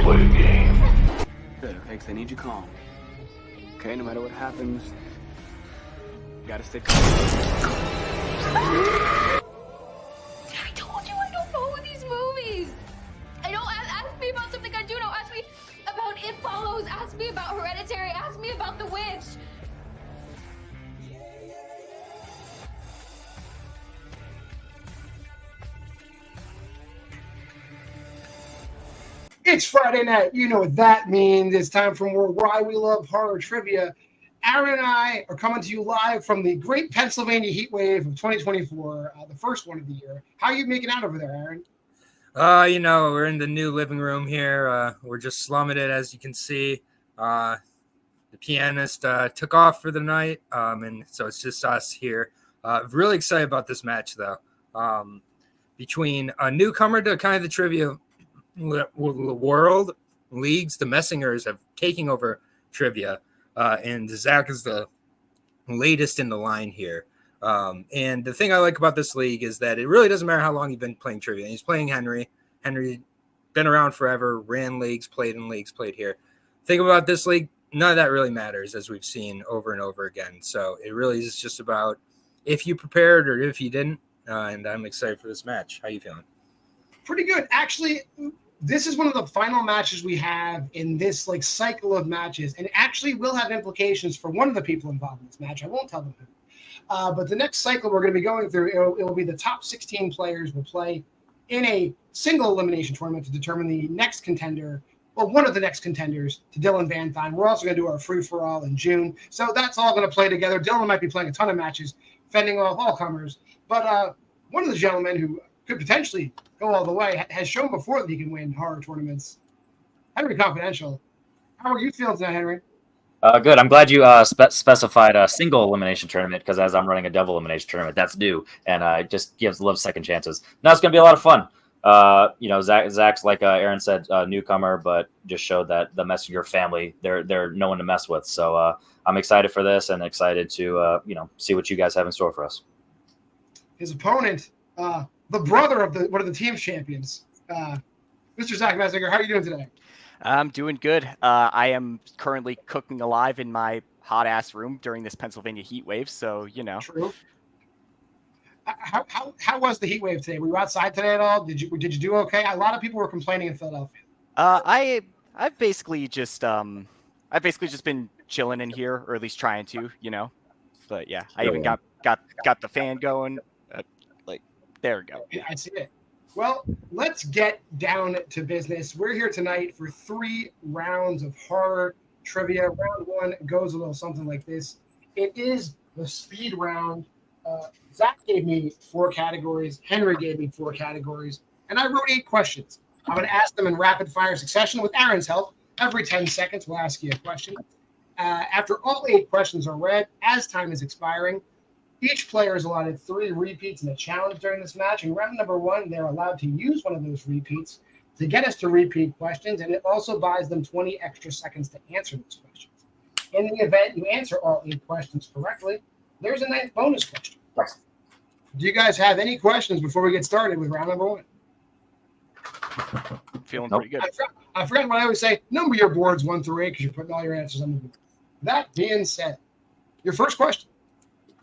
play a game. Good, okay, because I need you calm. Okay, no matter what happens, you gotta stay calm. I told you I don't know these movies. I don't ask me about something I do know. Ask me about It Follows. Ask me about Hereditary. Ask me about The Witch. It's Friday night. You know what that means. It's time for more Why We Love Horror Trivia. Aaron and I are coming to you live from the Great Pennsylvania Heat Wave of 2024, the first one of the year. How are you making out over there, Aaron? We're in the new living room here. We're just slumming it, as you can see. The pianist took off for the night, and so it's just us here. Really excited about this match, though. Between a newcomer to kind of the trivia world leagues, the Messingers have taken over trivia, and Zach is the latest in the line here. And the thing I like about this league is that it really doesn't matter how long you've been playing trivia. He's playing Henry. Henry been around forever, ran leagues, played in leagues, played here. Think about this league, none of that really matters, as we've seen over and over again. So it really is just about if you prepared or if you didn't. And I'm excited for this match. How you feeling? Pretty good. Actually, this is one of the final matches we have in this cycle of matches, and actually will have implications for one of the people involved in this match. I won't tell them who. But the next cycle we're going to be going through, it will be the top 16 players will play in a single elimination tournament to determine the next contender, or one of the next contenders to Dylan Van Thine. We're also going to do our free-for-all in June. So that's all going to play together. Dylan might be playing a ton of matches, fending off all comers. But one of the gentlemen who could potentially go all the way has shown before that he can win horror tournaments. Henry Confidential. How are you feeling tonight, Henry? Good. I'm glad you specified a single elimination tournament, because as I'm running a double elimination tournament, that's new, and it just gives love second chances. Now it's going to be a lot of fun. Zach's like Aaron said, newcomer, but just showed that the Messenger family, they're no one to mess with. So I'm excited for this and excited to see what you guys have in store for us. His opponent, the brother of one of the team's champions, Mr. Zach Messenger. How are you doing today? I'm doing good. I am currently cooking alive in my hot ass room during this Pennsylvania heat wave. So, True. How was the heat wave today? Were you outside today at all? Did you do okay? A lot of people were complaining in Philadelphia. I've basically just been chilling in here, or at least trying to, But yeah, I even got the fan going. There we go. Yeah, I see it. Well, let's get down to business. We're here tonight for 3 rounds of horror trivia. Round 1 goes a little something like this. It is the speed round. Zach gave me 4 categories. Henry gave me 4 categories. And I wrote 8 questions. I'm going to ask them in rapid fire succession with Aaron's help. Every 10 seconds, we'll ask you a question. After all 8 questions are read, as time is expiring, each player is allotted 3 repeats and a challenge during this match. In round number 1, they're allowed to use one of those repeats to get us to repeat questions, and it also buys them 20 extra seconds to answer those questions. In the event you answer all 8 questions correctly, there's a 9th bonus question. Do you guys have any questions before we get started with round number 1? Feeling pretty good. I forgot what I always say. Number your boards 1 through 8 because you're putting all your answers on the board. That being said, your first question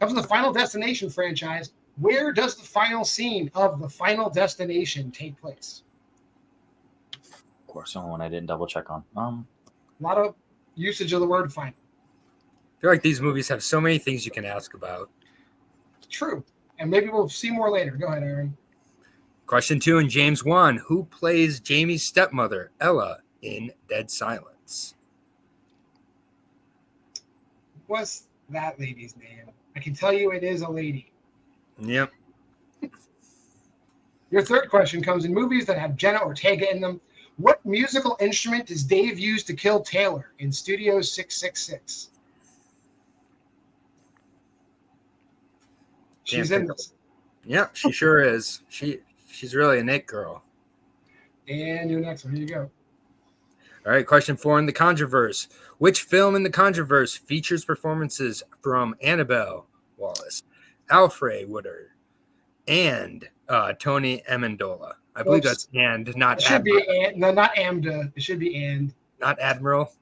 comes from the Final Destination franchise. Where does the final scene of the Final Destination take place? Of course, the only one I didn't double check on. A lot of usage of the word final. I feel like these movies have so many things you can ask about. True. And maybe we'll see more later. Go ahead, Aaron. Question 2 in James 1. Who plays Jamie's stepmother, Ella, in Dead Silence? What's that lady's name? I can tell you it is a lady. Yep. Your third question comes in movies that have Jenna Ortega in them. What musical instrument does Dave use to kill Taylor in Studio 666? She's in this. Yep, she sure is. She's really a Nick girl. And your next one. Here you go. All right, question 4 in The Controverse. Which film in The Controverse features performances from Annabelle Wallis, Alfred Woodard, and Tony Amendola? I believe Oops. that's and, not It should admiral. be and. No, not AMDA. It should be and. Not admiral.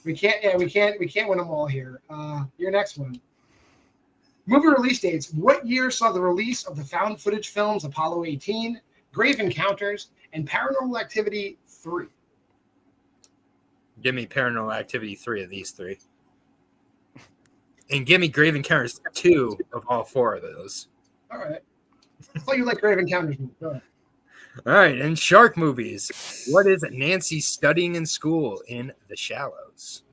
We can't win them all here. Your next one. Movie release dates. What year saw the release of the found footage films Apollo 18, Grave Encounters, and Paranormal Activity 3? Give me Paranormal Activity 3 of these 3. And give me Grave Encounters 2 of all 4 of those. All right. I thought you liked Grave Encounters. Go ahead. All right, and shark movies. What is Nancy studying in school in The Shallows?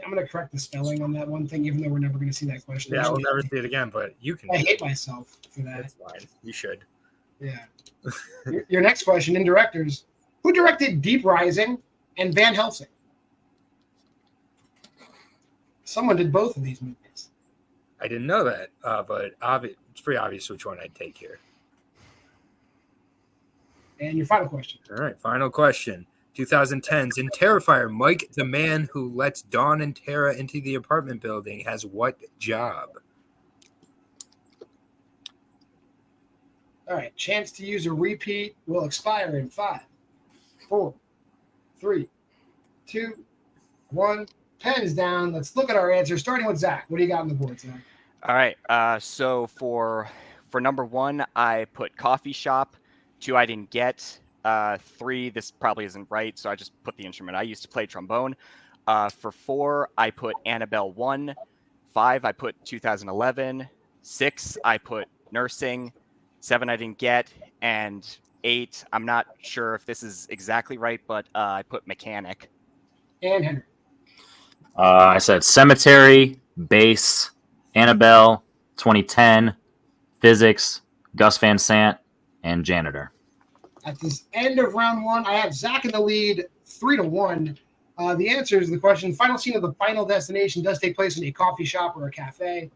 I'm going to correct the spelling on that one thing, even though we're never going to see that question. Yeah, we'll never see it again, but you can. I hate myself for that. That's fine. You should. Yeah. Your next question in directors. Who directed Deep Rising and Van Helsing? Someone did both of these movies. I didn't know that, but it's pretty obvious which one I'd take here. And your final question. All right, final question. 2010's in Terrifier, Mike, the man who lets Dawn and Tara into the apartment building, has what job? All right. Chance to use a repeat will expire in 5, 4, 3, 2, 1. Pen is down. Let's look at our answers, starting with Zach. What do you got on the board, Zach? All right. So for number 1, I put coffee shop. 2, I didn't get. 3, this probably isn't right, so I just put the instrument I used to play, trombone. For 4, I put Annabelle 1. 5, I put 2011. 6, I put nursing. 7, I didn't get. And 8, I'm not sure if this is exactly right, but I put mechanic. And Henry. I said cemetery, bass, Annabelle, 2010, physics, Gus Van Sant, and janitor. At this end of round 1, I have Zach in the lead, 3-1. The answer is the question. Final scene of the Final Destination does take place in a coffee shop or a cafe.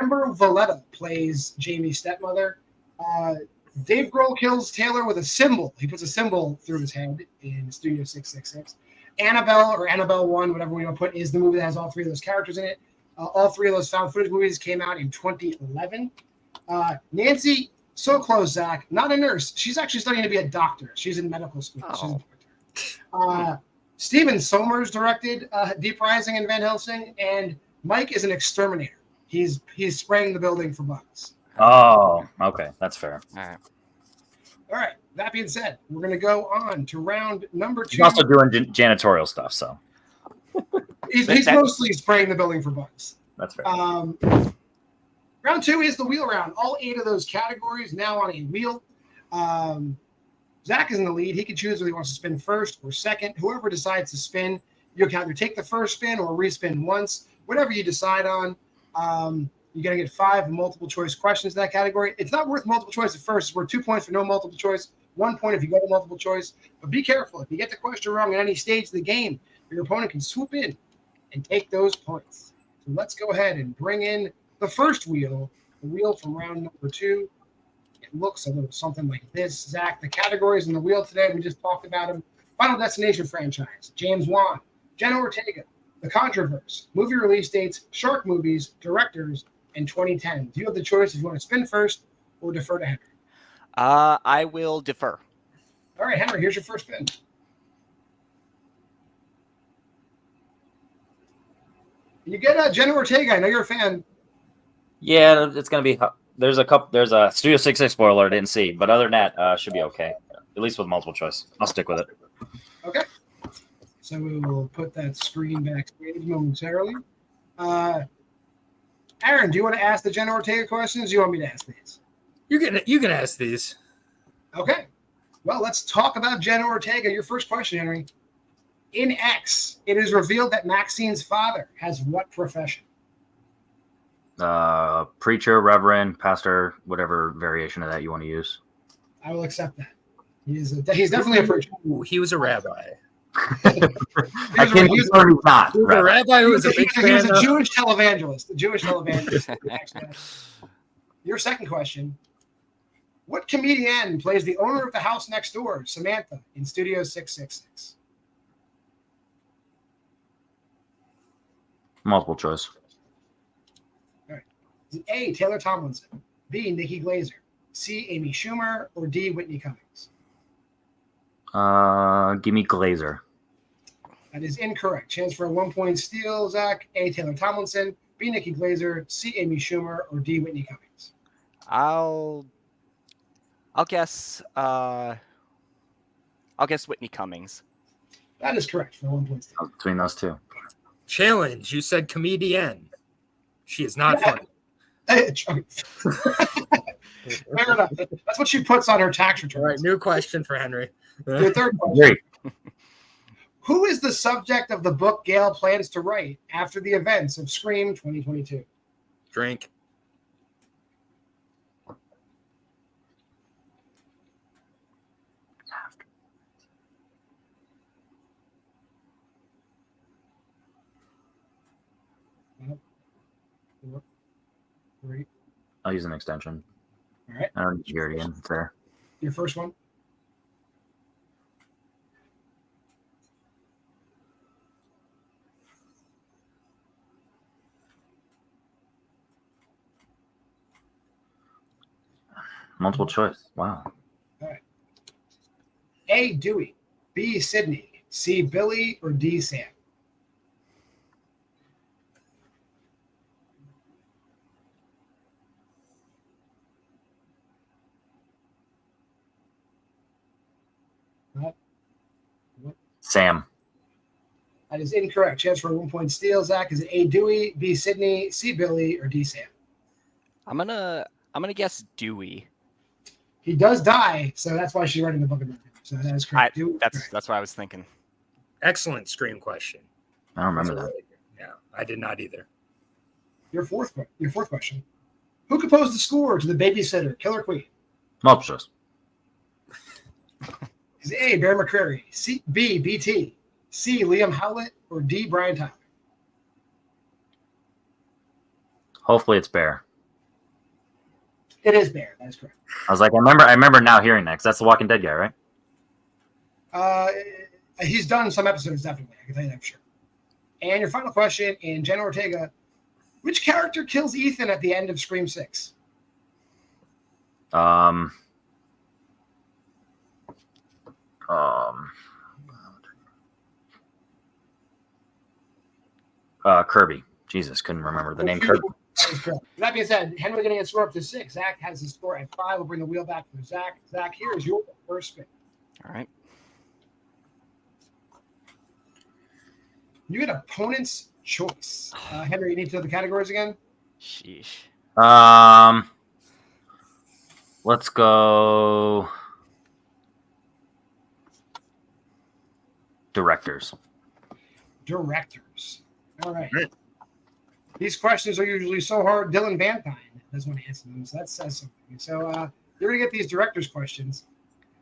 Amber Valletta plays Jamie's stepmother. Dave Grohl kills Taylor with a symbol. He puts a symbol through his head in Studio 666. Annabelle, or Annabelle 1, whatever we want to put, is the movie that has all 3 of those characters in it. All 3 of those found footage movies came out in 2011. Nancy, so close, Zach. Not a nurse. She's actually studying to be a doctor. She's in medical school. Oh. She's a doctor. Steven Sommers directed Deep Rising and Van Helsing, and Mike is an exterminator. He's spraying the building for bugs. Oh, okay. That's fair. All right. All right. That being said, we're going to go on to round number 2. He's also doing janitorial stuff, so He's mostly spraying the building for bugs. that's fair. Round 2 is the wheel round. All 8 of those categories now on a wheel. Zach is in the lead. He can choose whether he wants to spin first or second. Whoever decides to spin, you can either take the first spin or respin once. Whatever you decide on. You're going to get 5 multiple choice questions in that category. It's not worth multiple choice at first. It's worth 2 points for no multiple choice, 1 point if you go to multiple choice. But be careful. If you get the question wrong at any stage of the game, your opponent can swoop in and take those points. So let's go ahead and bring in the first wheel, the wheel from round number 2. It looks a little something like this. Zach, the categories in the wheel today, we just talked about them. Final Destination franchise, James Wan, Jenna Ortega, The Controverse, movie release dates, shark movies, directors, and 2010. Do you have the choice if you want to spin first or defer to Henry? I will defer. All right, Henry, here's your first spin. You get Jenna Ortega. I know you're a fan. Yeah, it's gonna be. There's a Studio 66 spoiler I didn't see, but other than that, should be okay. At least with multiple choice. I'll stick with it. Okay. So we will put that screen backstage momentarily. Aaron, do you want to ask the Jenna Ortega questions? Or do you want me to ask these? You can ask these. Okay. Well, let's talk about Jenna Ortega. Your first question, Henry. In X, it is revealed that Maxine's father has what profession? Preacher, reverend, pastor, whatever variation of that you want to use. I will accept that. He's definitely a preacher. Ooh, he was a rabbi. I can confirm he's not. He was a rabbi who was a big He was fan a of- Jewish televangelist. The Jewish televangelist. Your second question. What comedian plays the owner of the house next door, Samantha, in Studio 666? Multiple choice. All right. A, Taylor Tomlinson. B, Nikki Glazer. C. Amy Schumer, or D. Whitney Cummings? Give me Glazer. That is incorrect. Chance for a 1 point steal, Zach. A. Taylor Tomlinson, B. Nikki Glazer, C. Amy Schumer, or D. Whitney Cummings? I'll guess Whitney Cummings. That is correct for a 1 point steal. Between those two. Challenge. You said comedian. She is not funny. Fair enough. That's what she puts on her tax return. All right, new question for Henry. Your third question. Who is the subject of the book Gail plans to write after the events of Scream 2022? Drink. Four, three. I'll use an extension. All right. I don't need to hear it again. It's there. Your first one. Multiple choice. Wow. All right. A. Dewey, B. Sydney, C. Billy, or D. Sam? Sam. That is incorrect. Chance for a 1 point steal, Zach. Is it A. Dewey, B. Sydney, C. Billy, or D. Sam? I'm gonna guess Dewey. He does die, so that's why she's writing the book about him. So that is correct. Dewey, correct. That's what I was thinking. Excellent Scream question. I don't remember that. Yeah, I did not either. Your fourth question. Who composed the score to The Babysitter, Killer Queen? Multiple choice. Is it A. Bear McCreary, C. B. BT, C. Liam Howlett, or D. Brian Tyler? Hopefully it's Bear. It is Bear. That is correct. I was like, I remember now hearing that, 'cause that's the Walking Dead guy, right? He's done some episodes, definitely. I can tell you that for sure. And your final question, in Jenna Ortega, which character kills Ethan at the end of Scream 6? Kirby. Jesus, couldn't remember the name Kirby. That is correct. That being said, Henry getting his score up to 6. Zach has his score at 5. We'll bring the wheel back to Zach. Zach, here is your first spin. All right. You get opponent's choice. Henry, you need to know the categories again? Sheesh. Let's go directors. Directors. All right. These questions are usually so hard. Dylan Vantine doesn't want to answer them, so that says something. So you're going to get these directors' questions.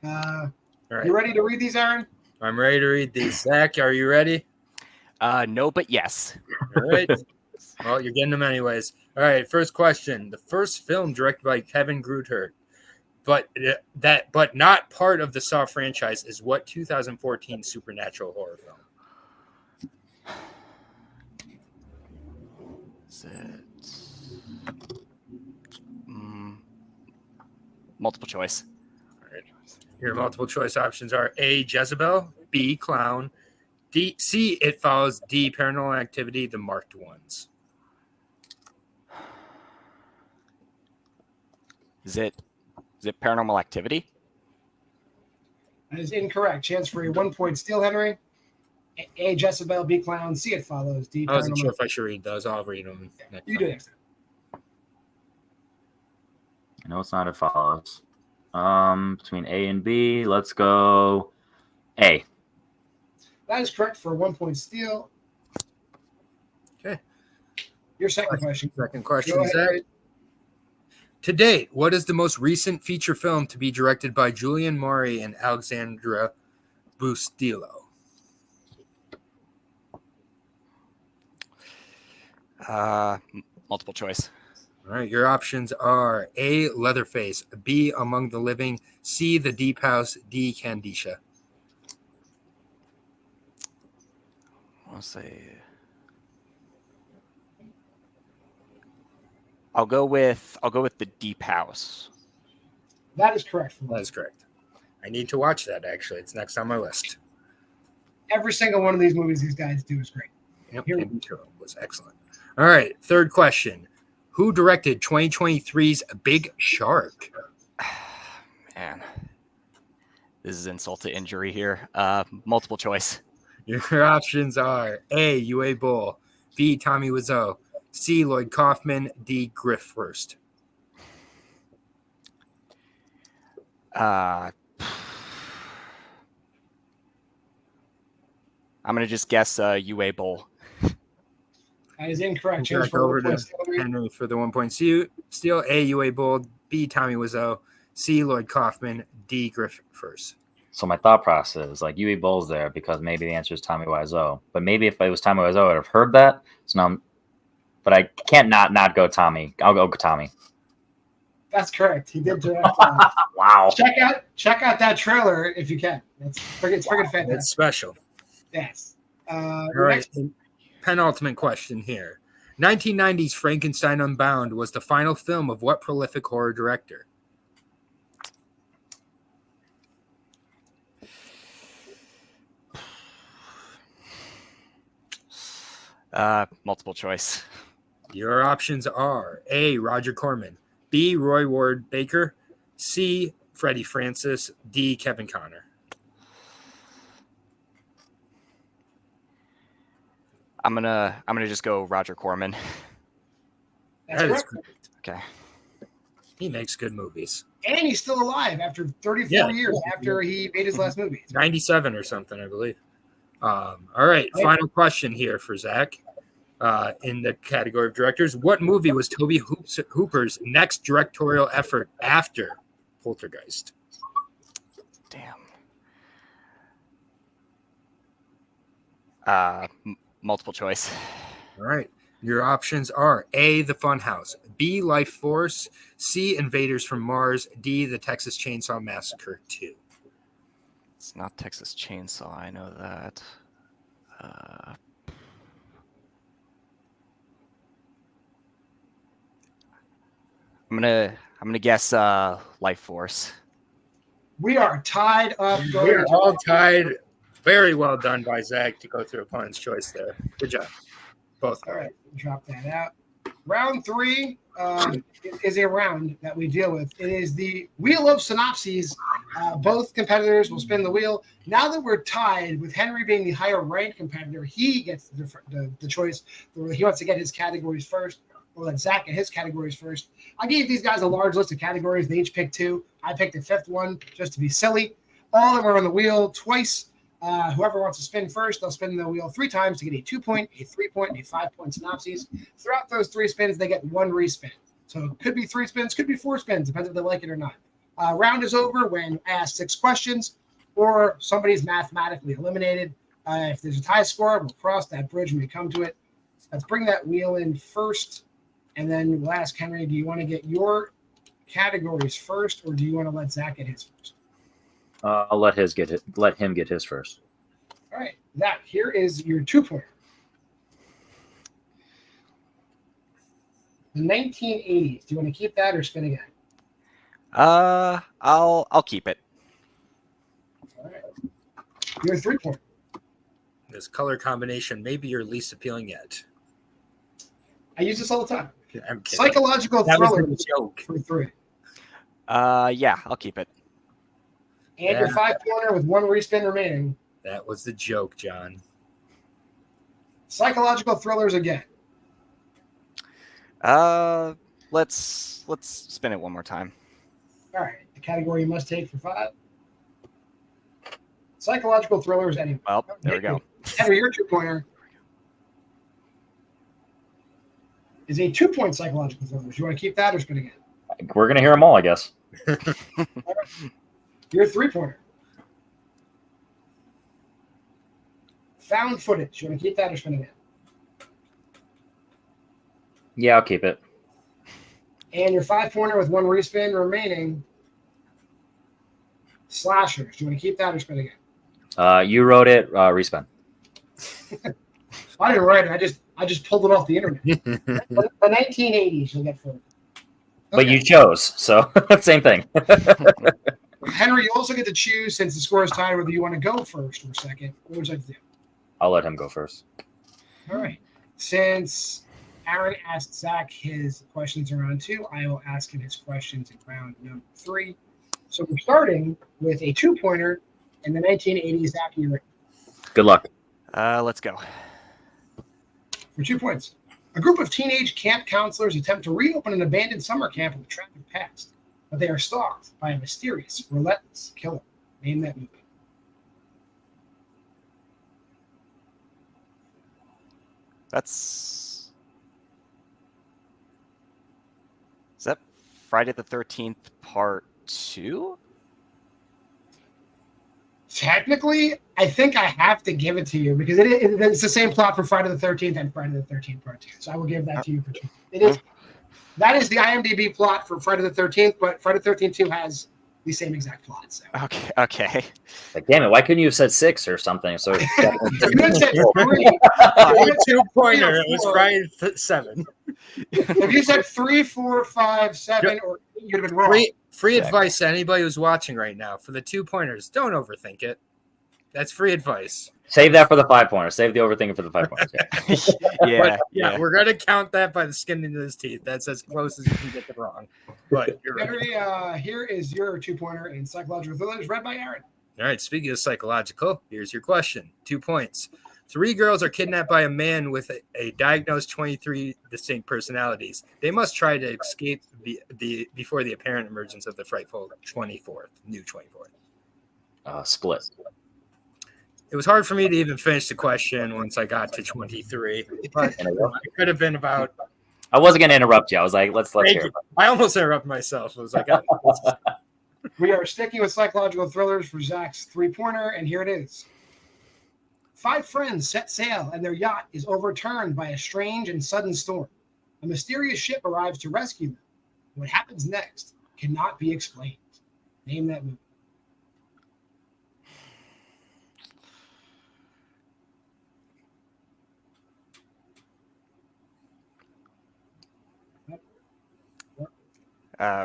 All right. You ready to read these, Aaron? I'm ready to read these. Zach, are you ready? No, but yes. All right. Well, you're getting them anyways. All right. First question. The first film directed by Kevin Grutert, but not part of the Saw franchise, is what 2014 supernatural horror film? Multiple choice. All right. Your multiple choice options are A. Jezebel, B. Clown, C. It Follows, D. Paranormal Activity, The Marked Ones. Is it Paranormal Activity? That is incorrect. Chance for a 1 point steal, Henry. A. Jezebel, B. Clown, C. It Follows, D. I wasn't Paranormal. sure if I should read those. I'll read them next You time. do next time. I know it's not It Follows. Between A and B, let's go A. That is correct for a 1 point steal. Okay. Your second question. Second question, Go ahead, Zach. Henry. To date, what is the most recent feature film to be directed by Julian Maury and Alexandra Bustillo? Multiple choice. All right, your options are A. Leatherface, B. Among the Living, C. The Deep House, D. Candicia. I'll say. I'll go with the Deep House. That is correct. That is correct. I need to watch that, actually. It's next on my list. Every single one of these movies these guys do is great. Yep, Here we Intro was excellent. All right, third question. Who directed 2023's Big Shark? Man, this is insult to injury here. Multiple choice. Your options are A. Uwe Boll, B. Tommy Wiseau, C. Lloyd Kaufman, D. Griff First. I'm gonna just guess UA Bowl. That is incorrect. Change Back for over 1 point. to Henry for the 1 point steal. A. Uwe Boll, B. Tommy Wiseau, C. Lloyd Kaufman, D. Griff First. So my thought process is like Yui Bowl's there because maybe the answer is Tommy Wiseau. But maybe if it was Tommy Wiseau, I would have heard that. So now, but I can't not go Tommy. I'll go Tommy. That's correct. He did direct. Wow. Check out that trailer if you can. It's freaking fantastic. It's special. Yes. All right. Penultimate question here. 1990's Frankenstein Unbound was the final film of what prolific horror director? Multiple choice. Your options are A. Roger Corman, B. Roy Ward Baker, C. Freddie Francis, D. Kevin Connor. I'm gonna just go Roger Corman. That's That is correct. correct. Okay. He makes good movies. And he's still alive after 34 years after he made his last movie. 97 or something, I believe. All right, final question here for Zach. In the category of directors, what movie was Tobe Hooper's next directorial effort after Poltergeist? Damn. Multiple choice. All right. Your options are A, The Funhouse, B, Life Force, C, Invaders from Mars, D, The Texas Chainsaw Massacre 2. It's not Texas Chainsaw. I know that. I'm gonna guess Life Force. We are tied up. We're all tied. Very well done by Zach to go through opponent's choice there. Good job. Both. All right, drop that out. Round 3 is a round that we deal with. It is the Wheel of Synopses. Both competitors will spin the wheel. Now that we're tied, with Henry being the higher ranked competitor, he gets the choice. He wants to get his categories first. We'll let Zach get his categories first. I gave these guys a large list of categories. They each picked 2. I picked a 5th one just to be silly. All of them are on the wheel twice. Whoever wants to spin first, they'll spin the wheel 3 times to get a 2-point, a 3-point, and a 5-point synopses. Throughout those 3 spins, they get 1 respin. So it could be 3 spins, could be 4 spins, depends if they like it or not. Round is over when asked 6 questions or somebody's mathematically eliminated. If there's a tie score, we'll cross that bridge when we come to it. Let's bring that wheel in first, and then we'll ask Henry, do you want to get your categories first, or do you want to let Zach get his first? I'll let him get his first. All right, Zach, here is your 2-pointer. The 1980s. Do you want to keep that or spin again? I'll keep it. All right. Your 3-pointer. This color combination may be your least appealing yet. I use this all the time. I'm kidding. Psychological That was thriller a joke. for 3. Yeah, I'll keep it. And your 5-pointer with 1 respin remaining. That was the joke, John. Psychological thrillers again. Let's spin it one more time. All right. The category you must take for 5. Psychological thrillers anyway. Well, there we go. Henry, your 2-pointer is a 2-point psychological thriller. Do you want to keep that or spin again? We're gonna hear them all, I guess. Your 3-pointer. Found footage. You want to keep that or spin again? Yeah, I'll keep it. And your 5-pointer with 1 respin remaining. Slashers. Do you want to keep that or spin again? You wrote it. Respin. I didn't write it. I just pulled it off the internet. The 1980s. You'll get further. But you chose, so same thing. Henry, you also get to choose, since the score is tied, whether you want to go first or second. What would you like to do? I'll let him go first. All right. Since Aaron asked Zach his questions in round 2, I will ask him his questions in round number 3. So we're starting with a 2-pointer in the 1980s. Zach, you ready? Good luck. Let's go. For 2 points. A group of teenage camp counselors attempt to reopen an abandoned summer camp with a tragic past, but they are stalked by a mysterious, relentless killer. Name that movie. Is that Friday the 13th Part 2? Technically, I think I have to give it to you because it's the same plot for Friday the 13th and Friday the 13th Part 2. So I will give that to you for 2. That is the IMDb plot for Friday the 13th, but Friday the 13th 2 has the same exact plot. So. Okay. Like, damn it! Why couldn't you have said 6 or something? So You had said 3. A 2-pointer. It was Friday 7. If you said 3, 4, 5, 7, or you'd have been wrong. Free advice to anybody who's watching right now. For the 2-pointers, don't overthink it. That's free advice. Save that for the 5-pointers. Save the overthinking for the 5-pointers. Yeah. Yeah, we're gonna count that by the skin into his teeth. That's as close as you can get it wrong. But you're right. Henry, here is your 2-pointer in psychological thrillers, read by Aaron. All right. Speaking of psychological, here's your question. 2 points. 3 girls are kidnapped by a man with a diagnosed 23 distinct personalities. They must try to escape before the apparent emergence of the frightful 24th. Split. It was hard for me to even finish the question once I got to 23, but it could have been about. I wasn't going to interrupt you. I was like, let's hear it. I almost interrupted myself. I was like, We are sticking with psychological thrillers for Zach's 3-pointer, and here it is. 5 friends set sail, and their yacht is overturned by a strange and sudden storm. A mysterious ship arrives to rescue them. What happens next cannot be explained. Name that movie.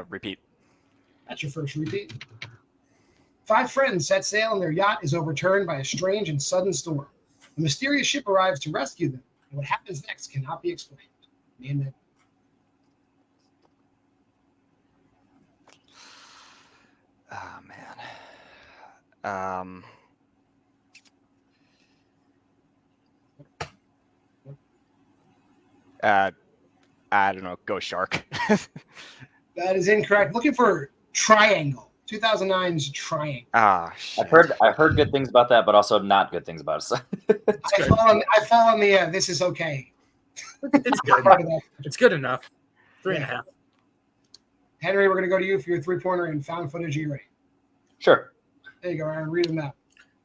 Repeat. That's your first repeat. 5 friends set sail and their yacht is overturned by a strange and sudden storm. A mysterious ship arrives to rescue them, and what happens next cannot be explained. Name that. Oh man. I don't know. Go Shark. That is incorrect. Looking for Triangle. 2009's Triangle. Shit. I heard good things about that, but also not good things about it. I fall on the this is okay. it's good. It's good enough. 3.5. Henry, we're going to go to you for your 3-pointer and found footage. Are you ready? Sure. There you go, Aaron. Read them out.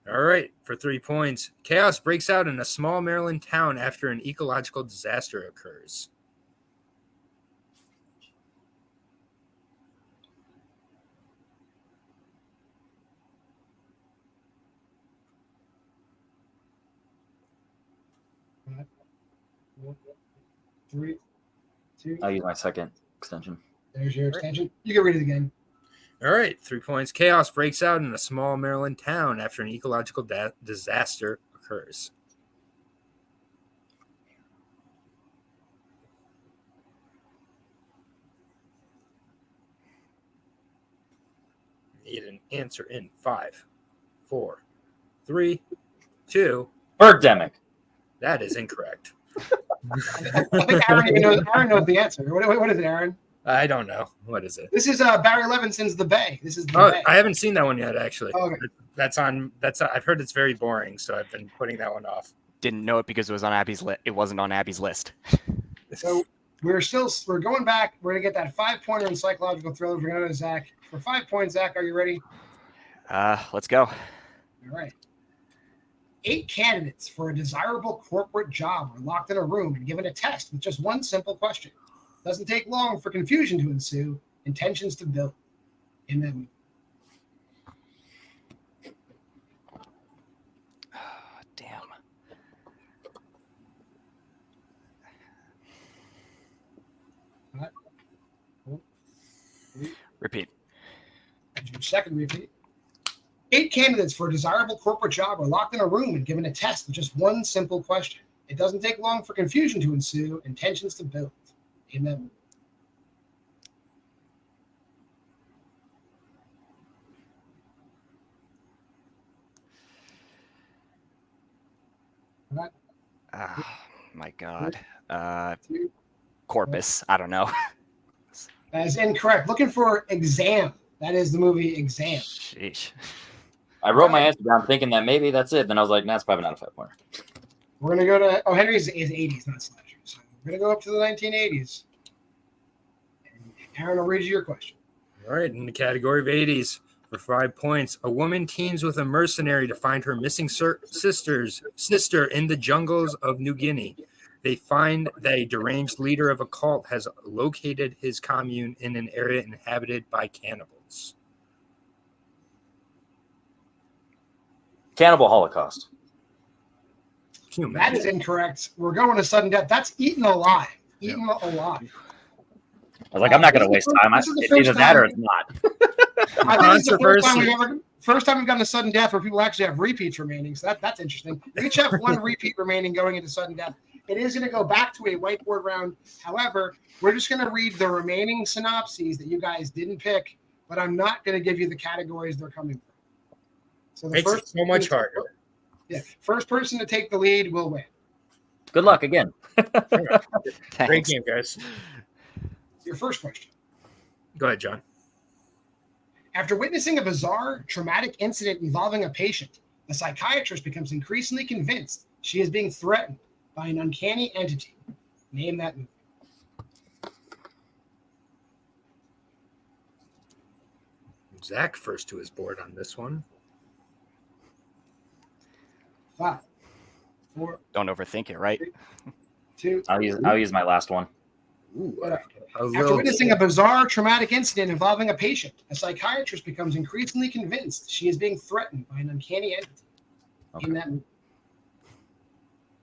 All right, for 3 points. Chaos breaks out in a small Maryland town after an ecological disaster occurs. Three, 2. I'll use my second extension. There's your extension. You can read it again. All right, 3 points. Chaos breaks out in a small Maryland town after an ecological disaster occurs. Need an answer in 5, 4, 3, 2. Birdemic. That is incorrect. I think Aaron knows the answer. What is it, Aaron? I don't know. What is it? This is Barry Levinson's The Bay. This is The Bay. I haven't seen that one yet, actually. Oh, okay. I've heard it's very boring, so I've been putting that one off. Didn't know it because it was on Abby's list. It wasn't on Abby's list. So we're going back. We're gonna get that 5-pointer in psychological thrillers. We're gonna go to Zach for 5 points. Zach, are you ready? Let's go. All right. 8 candidates for a desirable corporate job are locked in a room and given a test with just one simple question. Doesn't take long for confusion to ensue, intentions to build. And then Damn. second repeat. 8 candidates for a desirable corporate job are locked in a room and given a test with just one simple question. It doesn't take long for confusion to ensue and tensions to build. Amen. Oh my God. Corpus. I don't know. That is incorrect. Looking for Exam. That is the movie Exam. Sheesh. I wrote my answer down thinking that maybe that's it. Then I was like, nah, it's probably not a 5-pointer. We're going to go to, Henry's is 80s, not slasher. So we're going to go up to the 1980s. And Aaron will read you your question. All right, in the category of 80s, for 5 points, a woman teams with a mercenary to find her missing sister in the jungles of New Guinea. They find that a deranged leader of a cult has located his commune in an area inhabited by cannibals. Cannibal Holocaust. That is incorrect. We're going to sudden death. That's Eaten Alive. Eaten Alive. I was like, I'm not going to waste time. It's either that or it's not. I think it's the first time we've gotten to sudden death where people actually have repeats remaining. So that's interesting. We each have one repeat remaining going into sudden death. It is going to go back to a whiteboard round. However, we're just going to read the remaining synopses that you guys didn't pick, but I'm not going to give you the categories they're coming from. So the Makes it so much harder. Yeah, first person to take the lead will win. Good luck again. Great game, guys. Your first question. Go ahead, John. After witnessing a bizarre, traumatic incident involving a patient, a psychiatrist becomes increasingly convinced she is being threatened by an uncanny entity. Name that movie. Zach first to his board on this one. 5, 4. Don't overthink it, right? 2. I'll use my last one. Ooh, After witnessing a bizarre, traumatic incident involving a patient, a psychiatrist becomes increasingly convinced she is being threatened by an uncanny entity. Okay. In that movie.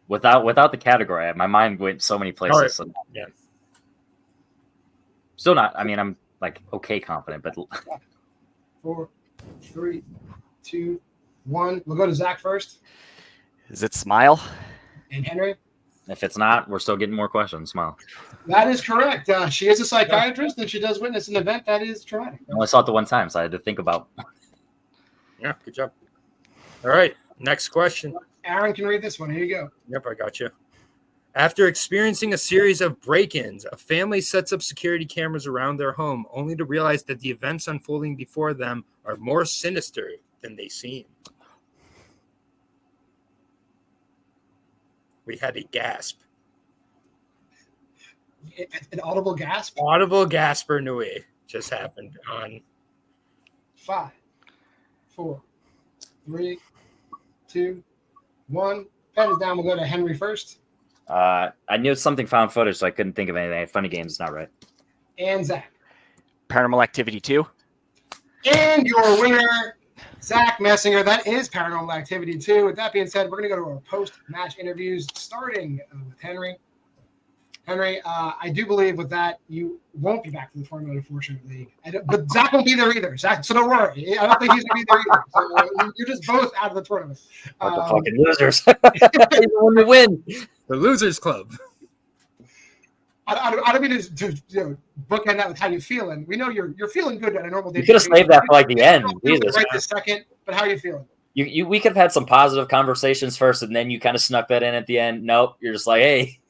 Without the category, my mind went so many places. Right. So Yeah. Still not. I mean, I'm like okay confident, but 4, 3, 2, 1. We'll go to Zach first. Is it Smile? And Henry. if it's not, we're still getting more questions. Smile. That is correct. She is a psychiatrist, and she does witness an event that is traumatic. I only saw it the one time, so I had to think about. Yeah, good job. All right, next question. Aaron can read this one. Here you go. Yep, I got you. After experiencing a series of break-ins, a family sets up security cameras around their home, only to realize that the events unfolding before them are more sinister than they seem. We had a gasp. An audible gasp. Audible gasper Nui just happened on 5, 4, 3, 2, 1. Pens down. We'll go to Henry first. I knew something found footage, so I couldn't think of anything. Funny Games is not right. And Zach. Paranormal Activity 2. And your winner, Zach Messinger. That is Paranormal Activity 2. With that being said, we're going to go to our post-match interviews, starting with Henry. Henry, I do believe with that, you won't be back for the tournament, unfortunately. But Zach won't be there either. Zach, so don't worry. I don't think he's going to be there either. So you're just both out of the tournament. What the fucking losers. He's the one to win. the Losers Club. I don't mean to bookend that with how you're feeling. We know you're feeling good on a normal day. You could have saved that for like the end. Jesus. Right this second, but how are you feeling? We could have had some positive conversations first, and then you kind of snuck that in at the end. Nope, you're just like, hey,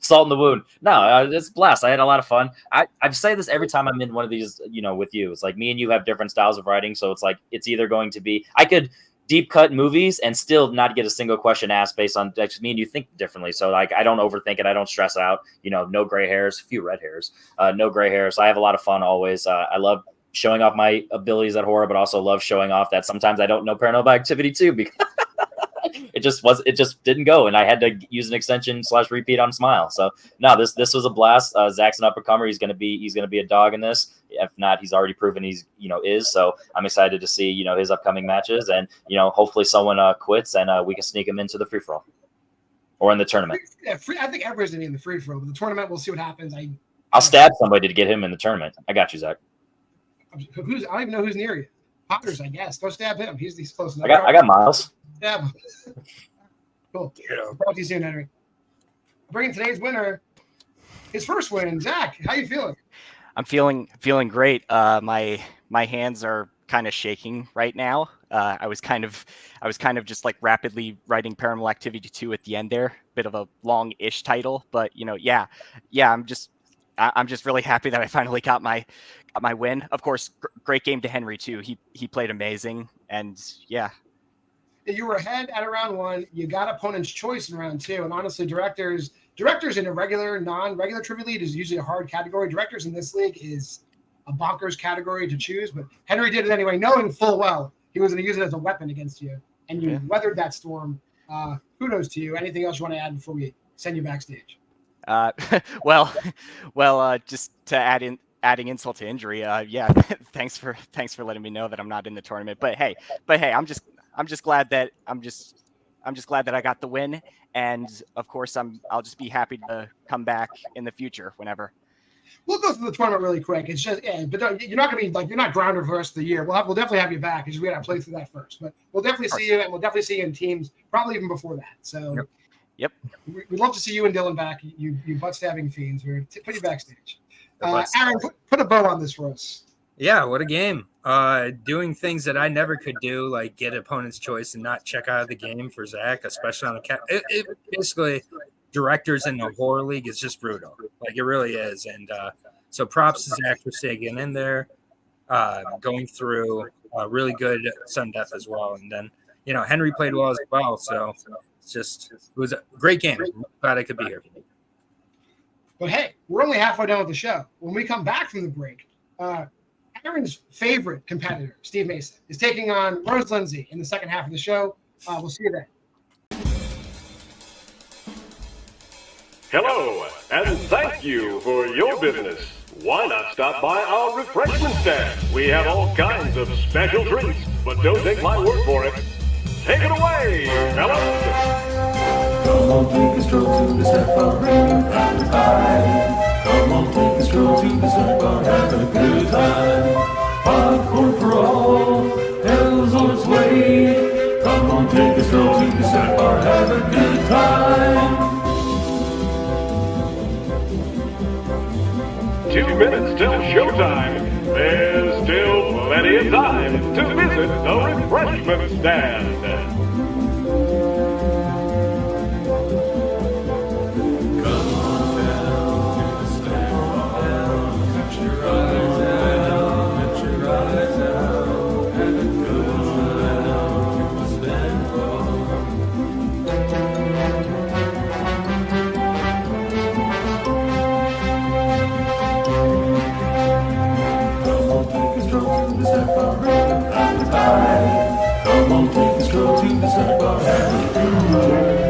salt in the wound. No, it's a blast. I had a lot of fun. I say this every time I'm in one of these, with you. It's like me and you have different styles of writing, so it's like it's either going to be I could deep cut movies and still not get a single question asked based on just me and you think differently. So like I don't overthink it. I don't stress out. No gray hairs, few red hairs, no gray hairs. I have a lot of fun always. I love showing off my abilities at horror, but also love showing off that sometimes I don't know Paranormal Activity too because it just didn't go, and I had to use an extension / repeat on Smile. So no, this was a blast. Zach's an up and comer. He's gonna be a dog in this. If not, he's already proven he's is. So I'm excited to see his upcoming matches, and hopefully someone quits and we can sneak him into the free for all or in the tournament. Yeah, I think everybody's gonna be in the free for all, but the tournament we'll see what happens. I'll stab somebody to get him in the tournament. I got you, Zach. I don't even know who's near you. Potters, I guess. Go stab him. He's close enough. I got Miles. Stab him. Cool. Talk to you soon, Henry. Bringing today's winner, his first win. Zach, how you feeling? I'm feeling great. My hands are kind of shaking right now. I was kind of just like rapidly writing Paranormal Activity 2 at the end there. Bit of a long-ish title, but yeah. I'm just really happy that I finally got my win. Of course, great game to Henry too. He played amazing, and yeah. You were ahead at round 1. You got opponent's choice in round 2, and honestly, directors in a regular, non-regular trivia league is usually a hard category. Directors in this league is a bonkers category to choose, but Henry did it anyway, knowing full well he was going to use it as a weapon against you, and you weathered that storm. Kudos to you. Anything else you want to add before we send you backstage? Well, just to adding insult to injury. Yeah, thanks for letting me know that I'm not in the tournament. But hey, I'm just glad that I'm just glad that I got the win, and of course I'll just be happy to come back in the future whenever. We'll go through the tournament really quick. It's just, but you're not going to be you're not grounded for the rest of the year. We'll definitely have you back because we got to play through that first. But we'll definitely see you, and we'll definitely see you in teams, probably even before that. So, yep. We'd love to see you and Dylan back. You butt stabbing fiends. We're put you backstage. Aaron, put a bow on this for us. Yeah, what a game. Doing things that I never could do, like get opponent's choice and not check out of the game for Zach, especially on a cat. It basically, directors in the horror league is just brutal. Like it really is. And so props to Zach for staying in there, going through really good sudden death as well. And then, Henry played well as well. So it was a great game. I'm glad I could be here. But hey, we're only halfway done with the show. When we come back from the break, Aaron's favorite competitor, Steve Mesa, is taking on Rose Lyndsey in the second half of the show. We'll see you then. Hello, and thank you for your business. Why not stop by our refreshment stand? We have all kinds of special treats, but don't take my word for it. Take it away, fellas! Come on, take a stroll to the snack bar, have a time. Come on, take a stroll to the snack bar, have a good time. Popcorn for all, hell's on its way. Come on, take a stroll to the snack bar, have a good time. 2 minutes till showtime. There's still plenty of time to visit the refreshment stand. Come on, take a stroll to the snack bar, have a good time.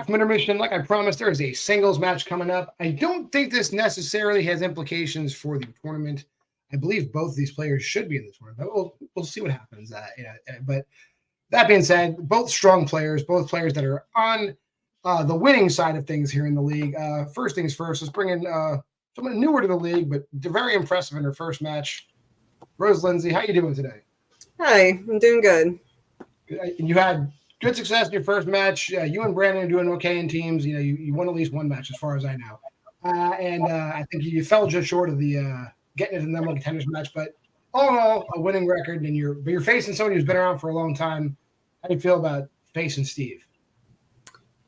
back from intermission. Like I promised, there is a singles match coming up. I don't think this necessarily has implications for the tournament. I believe both of these players should be in the tournament, but we'll see what happens. But that being said, both strong players, both players that are on the winning side of things here in the league. First things first, let's bring in someone newer to the league, but very impressive in her first match. Rose Lyndsey, how you doing today? Hi, I'm doing good. You had good success in your first match. You and Brandon are doing okay in teams. You won at least one match as far as I know. I think you fell just short of the getting into the number one contenders match, but all in all, a winning record. And you're facing somebody who's been around for a long time. How do you feel about facing Steve?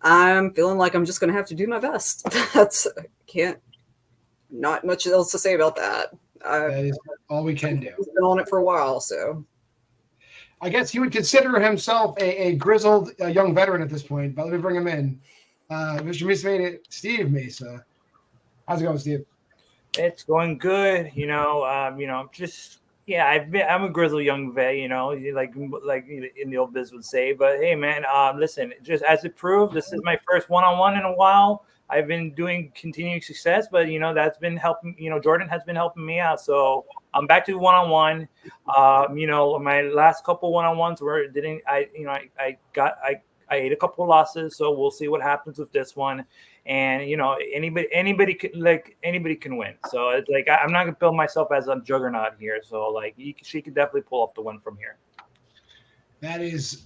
I'm feeling like I'm just going to have to do my best. Not much else to say about that. That is all we can do. He's been on it for a while, so. I guess he would consider himself a grizzled young veteran at this point, but let me bring him in. Mr. Mesa made it. Steve Mesa. How's it going, Steve? It's going good. I'm a grizzled young vet, like in the old biz would say. But hey, man, listen, just as it proved, this is my first one-on-one in a while. I've been doing continuing success, but that's been helping. Jordan has been helping me out, so I'm back to one-on-one. My last couple one-on-ones I ate a couple of losses, so we'll see what happens with this one. And anybody can win. So it's like I'm not gonna build myself as a juggernaut here. So she could definitely pull off the win from here. That is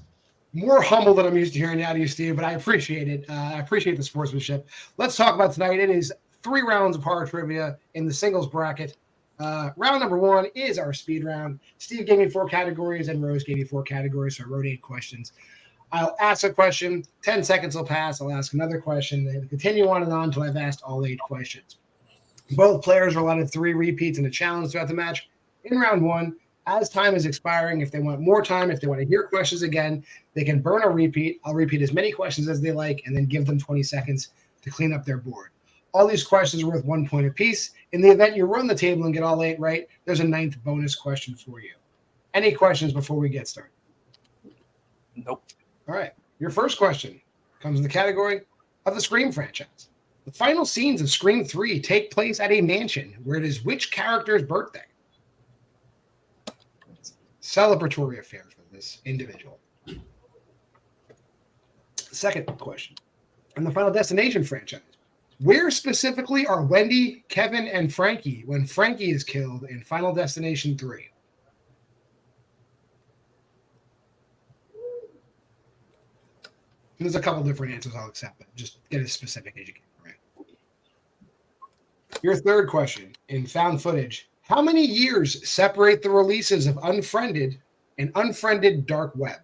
more humble than I'm used to hearing out of you, Steve, but I appreciate it. I appreciate the sportsmanship. Let's talk about tonight. It is 3 rounds of horror trivia in the singles bracket. Round number 1 is our speed round. Steve gave me 4 categories and Rose gave me 4 categories, so I wrote 8 questions. I'll ask a question, 10 seconds will pass, I'll ask another question, and continue on and on until I've asked all 8 questions. Both players are allotted 3 repeats and a challenge throughout the match. In round 1, as time is expiring, if they want more time, if they want to hear questions again, they can burn a repeat. I'll repeat as many questions as they like and then give them 20 seconds to clean up their board. All these questions are worth 1 point apiece. In the event you run the table and get all 8 right, there's a 9th bonus question for you. Any questions before we get started? Nope. All right. Your first question comes in the category of the Scream franchise. The final scenes of Scream 3 take place at a mansion where it is which character's birthday? Celebratory affair for this individual. Second question. In the Final Destination franchise, where specifically are Wendy, Kevin, and Frankie when Frankie is killed in Final Destination 3? There's a couple different answers I'll accept, but just get as specific as you can. Right? Your third question in found footage. How many years separate the releases of Unfriended and Unfriended Dark Web?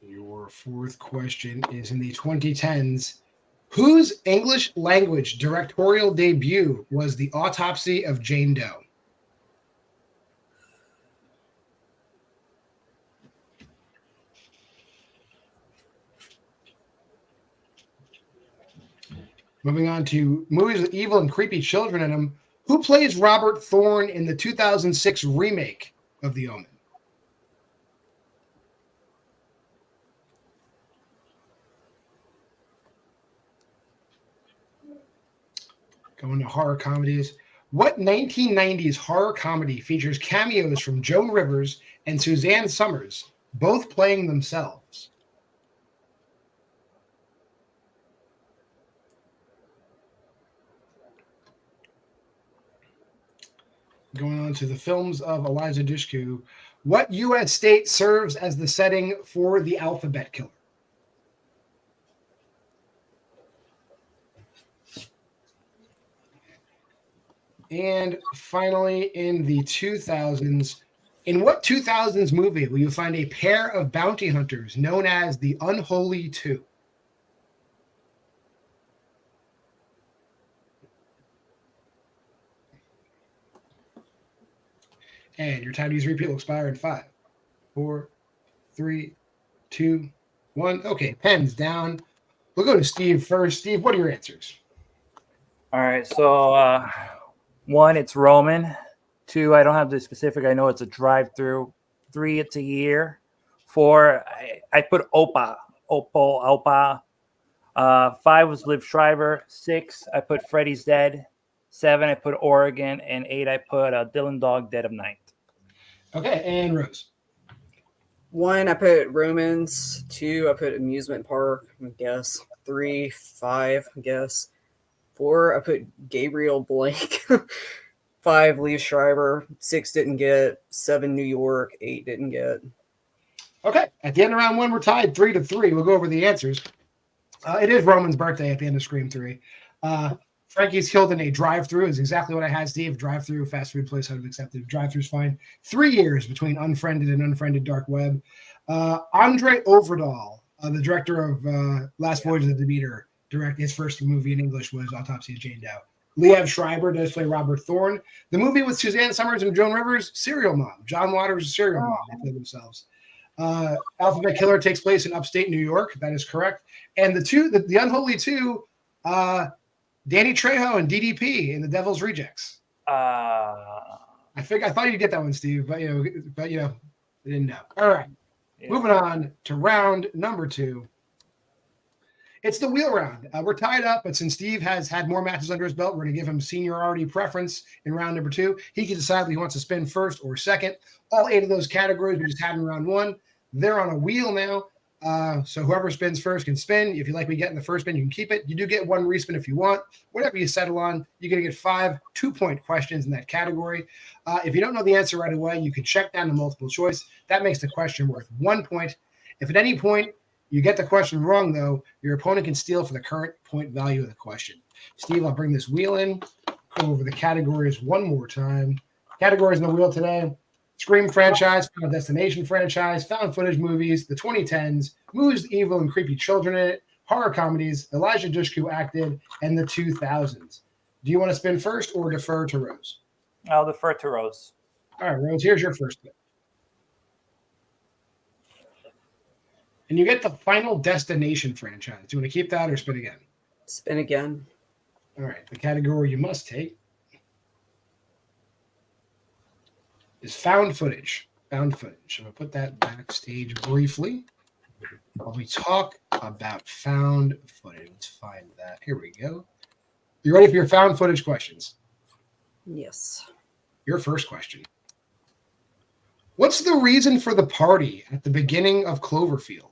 Your fourth question is in the 2010s. Whose English language directorial debut was The Autopsy of Jane Doe? Moving on to movies with evil and creepy children in them. Who plays Robert Thorne in the 2006 remake of The Omen? Going to horror comedies. What 1990s horror comedy features cameos from Joan Rivers and Suzanne Summers, both playing themselves? Going on to the films of Eliza Dushku. What U.S. state serves as the setting for The Alphabet Killer? And finally, in the 2000s, in what 2000s movie will you find a pair of bounty hunters known as the Unholy Two? And your time to use repeat will expire in 5, 4, 3, 2, 1. Okay, pens down. We'll go to Steve first. Steve, what are your answers? All right. So 1, it's Roman. 2, I don't have the specific. I know it's a drive-through. 3, it's a year. 4, I put Opa. 5 was Liv Schreiber. 6, I put Freddy's Dead. 7, I put Oregon. And 8, I put Dylan Dog Dead of Night. Okay, and Rose. 1, I put Romans. 2, I put amusement park, I guess. 3, 5, I guess. 4, I put Gabriel Blake. 5, Lee Schreiber. 6 didn't get. 7, New York. 8 didn't get. Okay, at the end of round 1, we're tied 3-3. We'll go over the answers. It is Roman's birthday at the end of Scream 3. Frankie's Killed in a Drive-Thru is exactly what I had, Steve. Drive-thru, fast food place, I would have accepted. Drive-thru's fine. 3 years between Unfriended and Unfriended Dark Web. Andre Overdahl, the director of Last Voyage of the Demeter, his first movie in English was Autopsy of Jane Doe. Liev Schreiber does play Robert Thorne. The movie with Suzanne Summers and Joan Rivers, Serial Mom. John Waters' Serial Mom. They play themselves. Alphabet Killer takes place in upstate New York. That is correct. And the Unholy Two, Danny Trejo and DDP in The Devil's Rejects. I thought you'd get that one, Steve, but you didn't know. All right. Yeah. Moving on to round number 2. It's the wheel round. We're tied up, but since Steve has had more matches under his belt, we're going to give him seniority preference in round number 2. He can decide if he wants to spin first or second. All 8 of those categories we just had in round 1, they're on a wheel now. So whoever spins first can spin. If you like me getting the first spin, you can keep it. You do get 1 respin if you want. Whatever you settle on, you're going to get 5 2-point questions in that category. If you don't know the answer right away, you can check down the multiple choice. That makes the question worth 1 point. If at any point you get the question wrong, though, your opponent can steal for the current point value of the question. Steve, I'll bring this wheel in. Go over the categories one more time. Categories in the wheel today: Scream franchise, Final Destination franchise, found footage movies, the 2010s, movies with evil and creepy children in it, horror comedies, Elijah Dushku acted, and the 2000s. Do you want to spin first or defer to Rose? I'll defer to Rose. All right, Rose, here's your first spin. And you get the Final Destination franchise. Do you want to keep that or spin again? Spin again. All right, the category you must take is found footage. Found footage. I'm going to put that backstage briefly while we talk about found footage. Let's find that. Here we go. You ready for your found footage questions? Yes. Your first question. What's the reason for the party at the beginning of Cloverfield?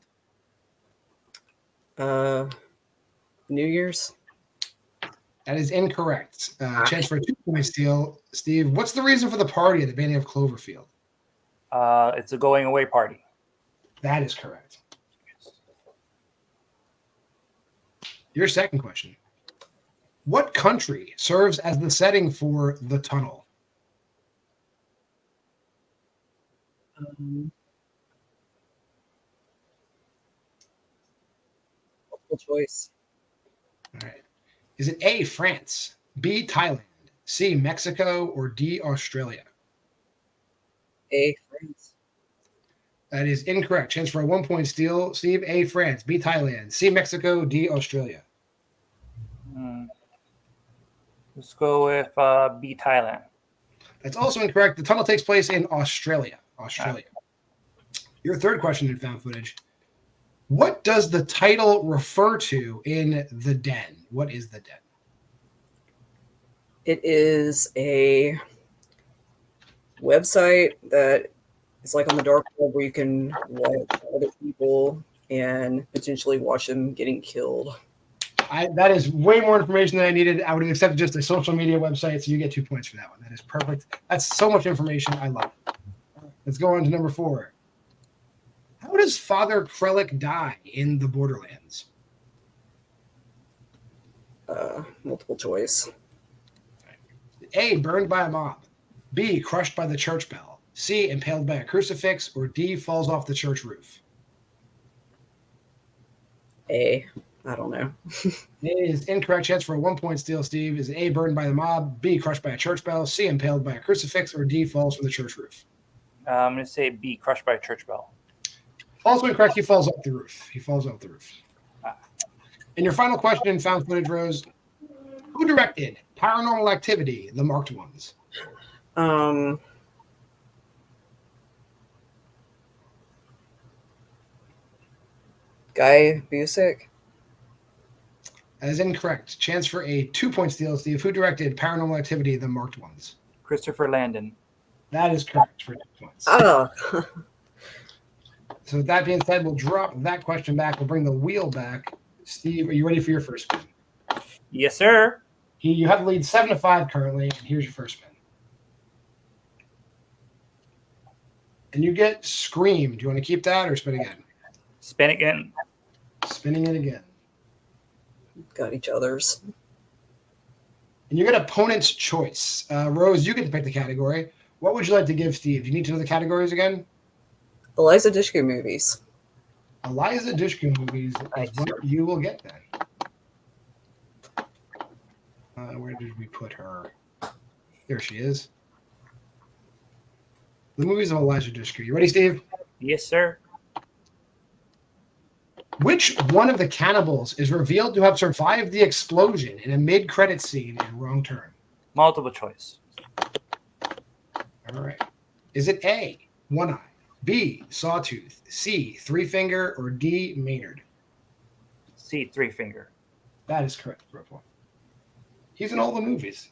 New Year's. That is incorrect. Chance for a 2-point steal. Steve, what's the reason for the party at the beginning of Cloverfield? It's a going away party. That is correct. Your second question. What country serves as the setting for The Tunnel? Multiple choice. All right. Is it A, France, B, Thailand, C, Mexico, or D, Australia? A, France. That is incorrect. Chance for a 1-point steal. Steve, A, France, B, Thailand, C, Mexico, D, Australia. Let's go with B, Thailand. That's also incorrect. The tunnel takes place in Australia. Your third question in found footage. What does the title refer to in The Den? What is The Den? It is a website that is like on the dark web where you can watch other people and potentially watch them getting killed. That is way more information than I needed. I would have accepted just a social media website, so you get 2 points for that one. That is perfect. That's so much information. I love it. Let's go on to number 4. How does Father Krellick die in The Borderlands? Multiple choice. A, burned by a mob. B, crushed by the church bell. C, impaled by a crucifix. Or D, falls off the church roof. A, I don't know. It is incorrect. Chance for a 1-point steal, Steve. Is A, burned by the mob. B, crushed by a church bell. C, impaled by a crucifix. Or D, falls from the church roof. I'm going to say B, crushed by a church bell. Also incorrect. He falls off the roof. And your final question in found footage, Rose. Who directed Paranormal Activity, The Marked Ones? Um, Guy Busick. That is incorrect. Chance for a 2-point steal, Steve. Who directed Paranormal Activity, The Marked Ones? Christopher Landon. That is correct for 2 points. Oh, So with that being said, we'll drop that question back. We'll bring the wheel back. Steve, are you ready for your first spin? Yes, sir. You have the lead 7-5 currently, and here's your first spin. And you get Scream. Do you want to keep that or spin again? Spin again. Spinning it again. got each other's. And you get Opponent's Choice. Rose, you get to pick the category. What would you like to give Steve? Do you need to know the categories again? Eliza Dushku movies. Eliza Dushku movies is what you will get then. Where did we put her? There she is. The movies of Eliza Dushku. You ready, Steve? Yes, sir. Which one of the cannibals is revealed to have survived the explosion in a mid-credit scene in Wrong Turn? Multiple choice. All right. Is it A, One Eye, B, Sawtooth, C, Three Finger, or D, Maynard? C, Three Finger. That is correct for a point. He's in all the movies.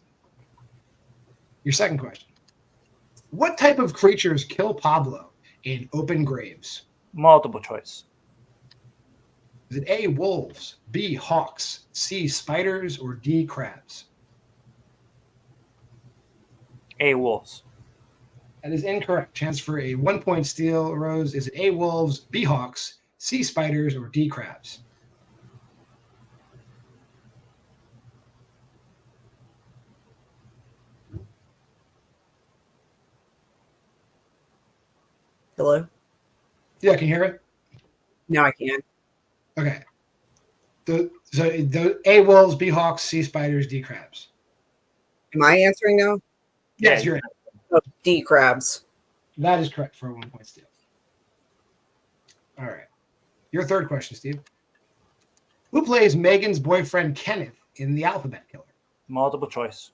Your second question. What type of creatures kill Pablo in Open Graves? Multiple choice. Is it A, wolves, B, hawks, C, spiders, or D, crabs? A, wolves. That is incorrect. Chance for a 1-point steal, Rose. Is it A, wolves, B, hawks, C, spiders, or D, crabs? Hello? Yeah, can you hear it? Now I can. Okay. The A, wolves, B, hawks, C, spiders, D, crabs. Am I answering now? Yes, you're in. Oh, D crabs. That is correct for a 1-point steal. All right. Your third question, Steve. Who plays Megan's boyfriend Kenneth in The Alphabet Killer? Multiple choice.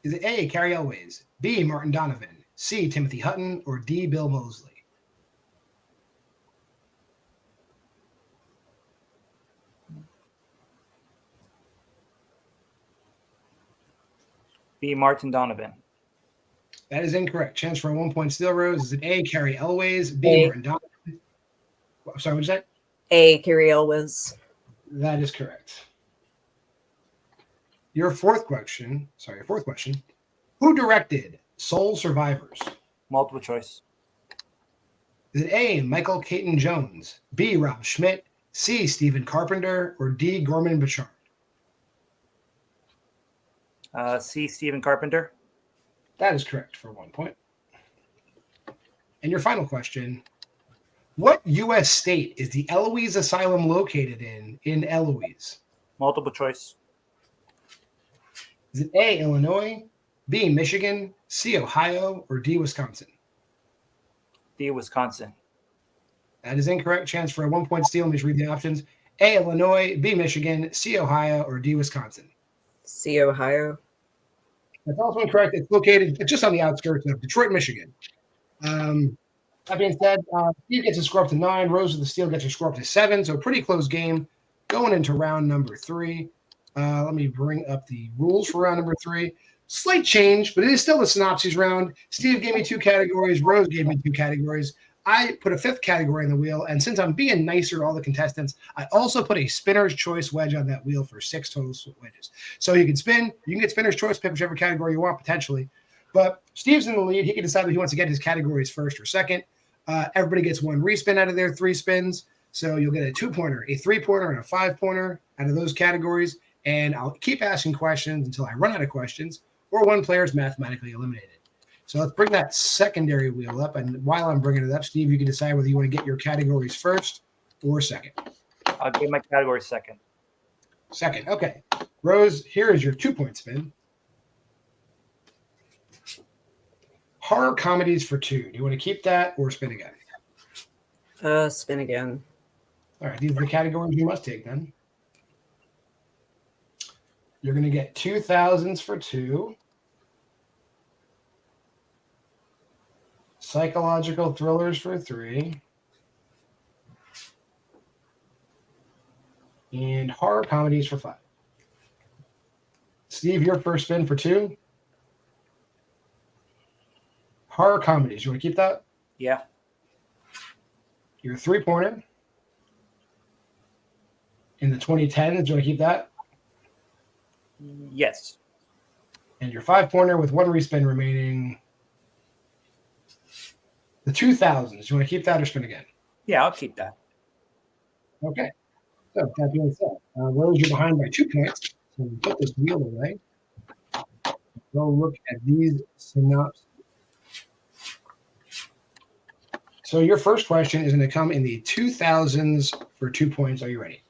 Is it A, Carrie Elways, B, Martin Donovan, C, Timothy Hutton, or D, Bill Moseley? B, Martin Donovan. That is incorrect. Chance for a 1-point steal, Rose. Is it A, Carrie Elways, B, A. Martin Donovan? Sorry, what did you say? A. Carrie Elwes. That is correct. Your fourth question. Who directed Soul Survivors? Multiple choice. Is it A, Michael Caton Jones, B, Rob Schmidt, C, Stephen Carpenter, or D, Gorman Bechard? C, Stephen Carpenter. That is correct for 1 point. And your final question. What U.S. state is the Eloise Asylum located in Eloise? Multiple choice. Is it A, Illinois, B, Michigan, C, Ohio, or D, Wisconsin? D, Wisconsin. That is incorrect. Chance for a 1-point steal. Let me just read the options. A, Illinois, B, Michigan, C, Ohio, or D, Wisconsin? C. Ohio. That's also incorrect. It's located just on the outskirts of Detroit, Michigan. That being said, Steve gets a score up to 9. Rose of the Steel gets a score up to 7. So pretty close game going into round number 3. Let me bring up the rules for round number 3. Slight change, but it is still the synopsis round. Steve gave me 2 categories. Rose gave me 2 categories. I put a 5th category on the wheel. And since I'm being nicer to all the contestants, I also put a spinner's choice wedge on that wheel for 6 total wedges. So you can spin. You can get spinner's choice, pick whichever category you want potentially. But Steve's in the lead. He can decide if he wants to get his categories first or second. Everybody gets 1 respin out of their 3 spins. So you'll get a 2-pointer, a 3-pointer, and a 5-pointer out of those categories. And I'll keep asking questions until I run out of questions or one player is mathematically eliminated. So let's bring that secondary wheel up. And while I'm bringing it up, Steve, you can decide whether you want to get your categories first or second. I'll get my category second. Second. Okay. Rose, here is your 2-point spin. Horror comedies for 2. Do you want to keep that or spin again? Spin again. All right. These are the categories you must take then. You're going to get 2000s for 2. Psychological thrillers for 3. And horror comedies for 5. Steve, your first spin for 2. Horror comedies. You want to keep that? Yeah. Your 3-pointer. In the 2010s, do you want to keep that? Yes. And your 5-pointer with 1 respin remaining. The 2000s. Do you want to keep that or spin again? Yeah, I'll keep that. Okay. So that being said, Rose, you're behind by 2 points. So we'll put this wheel away. Go look at these synopses. So your first question is going to come in the 2000s for 2 points. Are you ready?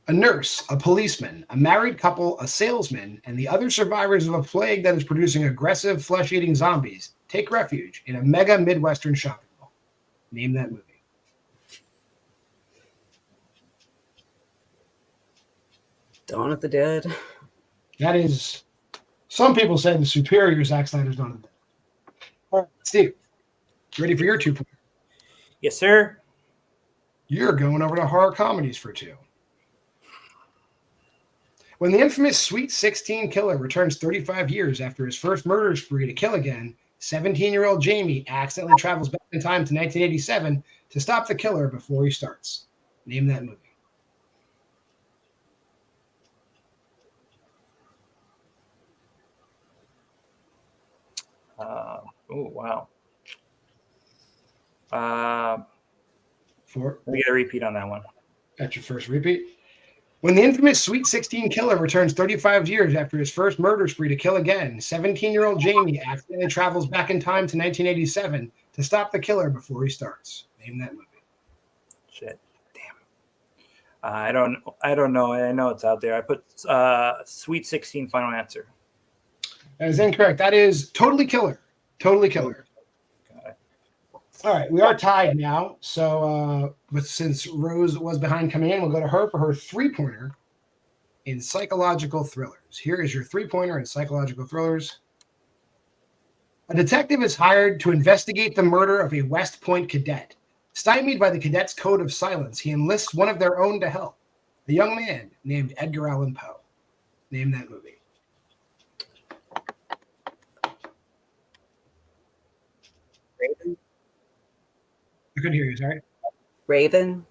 A nurse, a policeman, a married couple, a salesman, and the other survivors of a plague that is producing aggressive flesh-eating zombies take refuge in a mega Midwestern shopping mall. Name that movie. Dawn of the Dead. That is, some people say the superior Zack Snyder's Dawn of the Dead. All right, Steve, you ready for your 2 points? Yes, sir. You're going over to horror comedies for 2. When the infamous Sweet 16 killer returns 35 years after his first murder spree to kill again, 17-year-old Jamie accidentally travels back in time to 1987 to stop the killer before he starts. Name that movie. Oh, wow. 4. We get a repeat on that one. That's your first repeat. When the infamous Sweet 16 killer returns 35 years after his first murder spree to kill again, 17-year-old Jamie accidentally travels back in time to 1987 to stop the killer before he starts. Name that movie. Shit. Damn. I don't know. I know it's out there. I put Sweet 16 final answer. That is incorrect. That is Totally Killer. Totally Killer. Got it. All right, we are tied now. So, but since Rose was behind coming in, we'll go to her for her 3-pointer in psychological thrillers. Here is your 3-pointer in psychological thrillers. A detective is hired to investigate the murder of a West Point cadet. Stymied by the cadet's code of silence, he enlists one of their own to help, a young man named Edgar Allan Poe. Name that movie. Raven. I couldn't hear you, sorry. Raven.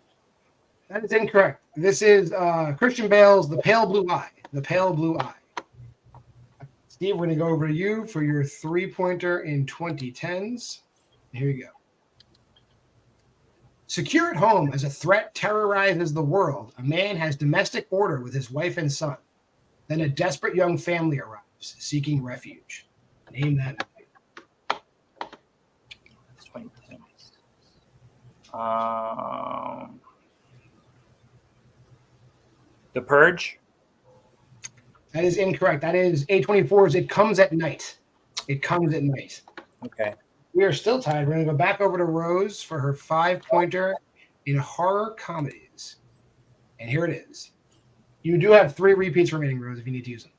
That is incorrect. This is Christian Bale's The Pale Blue Eye. The Pale Blue Eye. Steve, we're going to go over to you for your 3-pointer in 2010s. Here you go. Secure at home as a threat terrorizes the world, a man has domestic order with his wife and son. Then a desperate young family arrives, seeking refuge. Name that movie. The Purge. That is incorrect. That is A24's It Comes at Night. It Comes at Night. Okay. We are still tied. We're going to go back over to Rose for her 5-pointer in horror comedies. And here it is. You do have 3 repeats remaining, Rose, if you need to use them.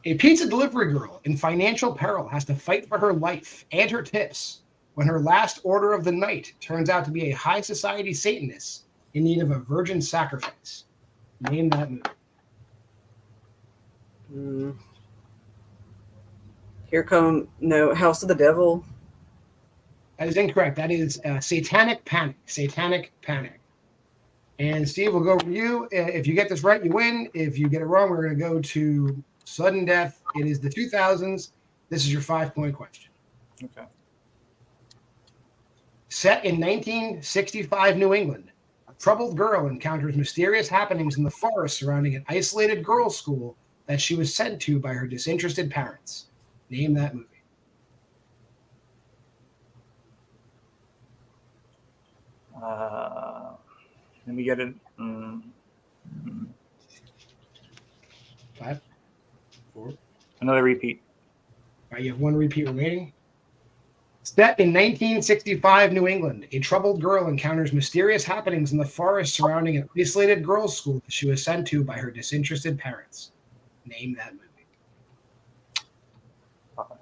A pizza delivery girl in financial peril has to fight for her life and her tips when her last order of the night turns out to be a high society Satanist in need of a virgin sacrifice. Name that movie. House of the Devil. That is incorrect. That is Satanic Panic. Satanic Panic. And Steve, we'll go over to you. If you get this right, you win. If you get it wrong, we're going to go to sudden death. It is the 2000s. This is your 5-point question. Okay. Set in 1965 New England, a troubled girl encounters mysterious happenings in the forest surrounding an isolated girls' school that she was sent to by her disinterested parents. Name that movie. Let me get it. 5, 4. Another repeat. All right, you have 1 repeat remaining. Set in 1965 New England, a troubled girl encounters mysterious happenings in the forest surrounding an isolated girls' school that she was sent to by her disinterested parents. Name that movie.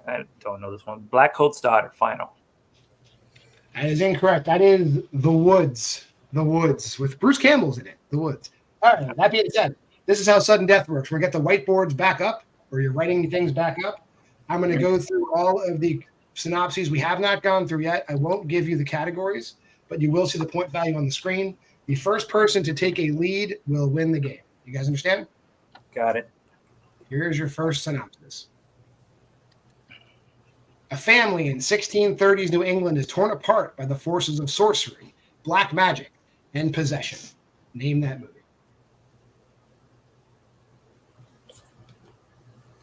I don't know this one. Black Coat's Daughter, final. That is incorrect. That is The Woods. The Woods, with Bruce Campbell's in it. The Woods. All right, that being said, this is how sudden death works. We're going to get the whiteboards back up, or you're writing things back up. I'm going to go through all of the synopses we have not gone through yet. I won't give you the categories, but you will see the point value on the screen. The first person to take a lead will win the game. You guys understand? Got it. Here's your first synopsis. A family in 1630s New England is torn apart by the forces of sorcery, black magic, and possession. Name that movie.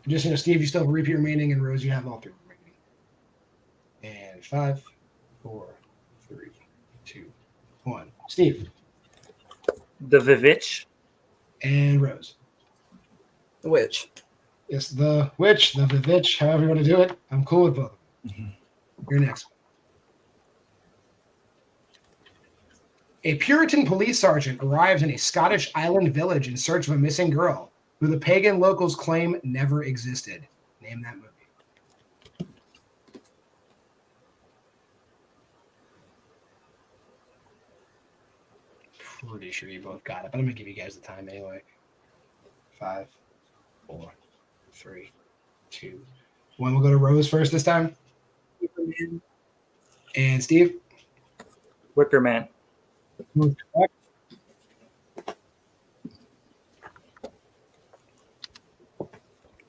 Just, Steve, you still have a repeat remaining, and Rose, you have all three remaining. And 5, 4, 3, 2, 1. Steve. The Vivitch. And Rose. The Witch. It's The Witch, The Vivitch, however you want to do it. I'm cool with both. You're next. A Puritan police sergeant arrives in a Scottish island village in search of a missing girl who the pagan locals claim never existed. Name that movie. Pretty sure you both got it, but I'm going to give you guys the time anyway. 5, 4, 3, 2, 1. We'll go to Rose first this time. And Steve? Wicker Man.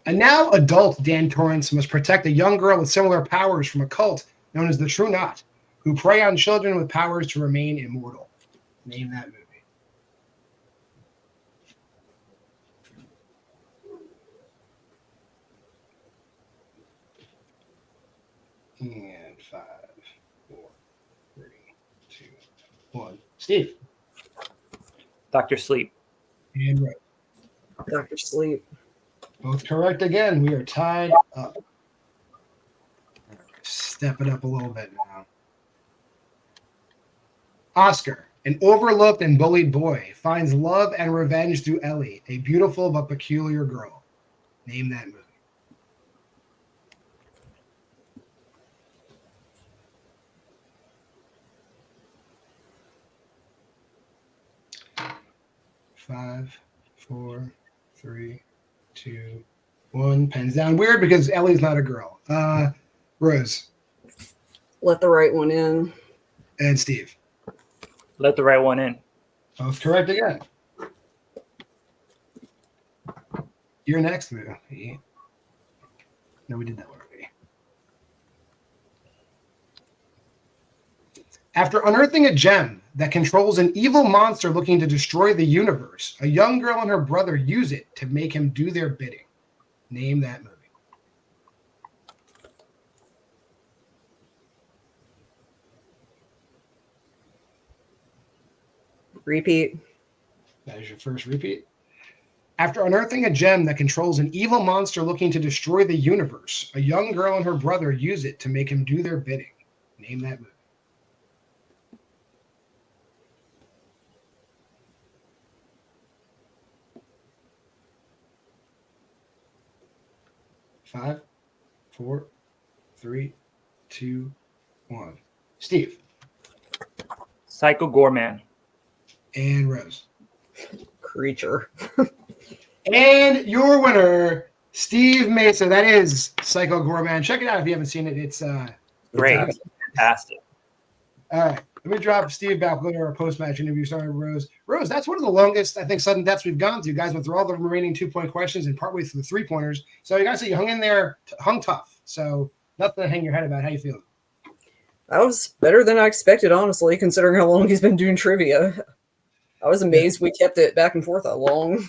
A now adult Dan Torrance must protect a young girl with similar powers from a cult known as the True Knot, who prey on children with powers to remain immortal. Name that movie. And 5, 4, 3, 2, 1. Steve. Dr. Sleep. And Rose. Dr. Sleep. Both correct again. We are tied up. Step it up a little bit now. Oscar, an overlooked and bullied boy, finds love and revenge through Ellie, a beautiful but peculiar girl. Name that movie. Five, 4, 3, 2, 1. Pens down. Weird because Ellie's not a girl. Rose. Let the Right One In. And Steve. Let the Right One In. Both correct again. Your next movie. No, we did that one already. After unearthing a gem that controls an evil monster looking to destroy the universe, a young girl and her brother use it to make him do their bidding. Name that movie. Repeat. That is your first repeat. After unearthing a gem that controls an evil monster looking to destroy the universe, a young girl and her brother use it to make him do their bidding. Name that movie. Five, 4, 3, 2, 1. Steve. Psycho Gorman. And Rose. Creature. And your winner, Steve Mesa. That is Psycho Gorman. Check it out if you haven't seen it. It's Great. Fantastic. all right. Let me drop Steve back. We'll go to our post-match interview starting with Rose. Rose, that's one of the longest, I think, sudden deaths we've gone through. You guys went through all the remaining 2-point questions and partway through the 3-pointers. So you guys say you hung in there, hung tough. So nothing to hang your head about. How you feeling? That was better than I expected, honestly, considering how long he's been doing trivia. I was amazed we kept it back and forth that long.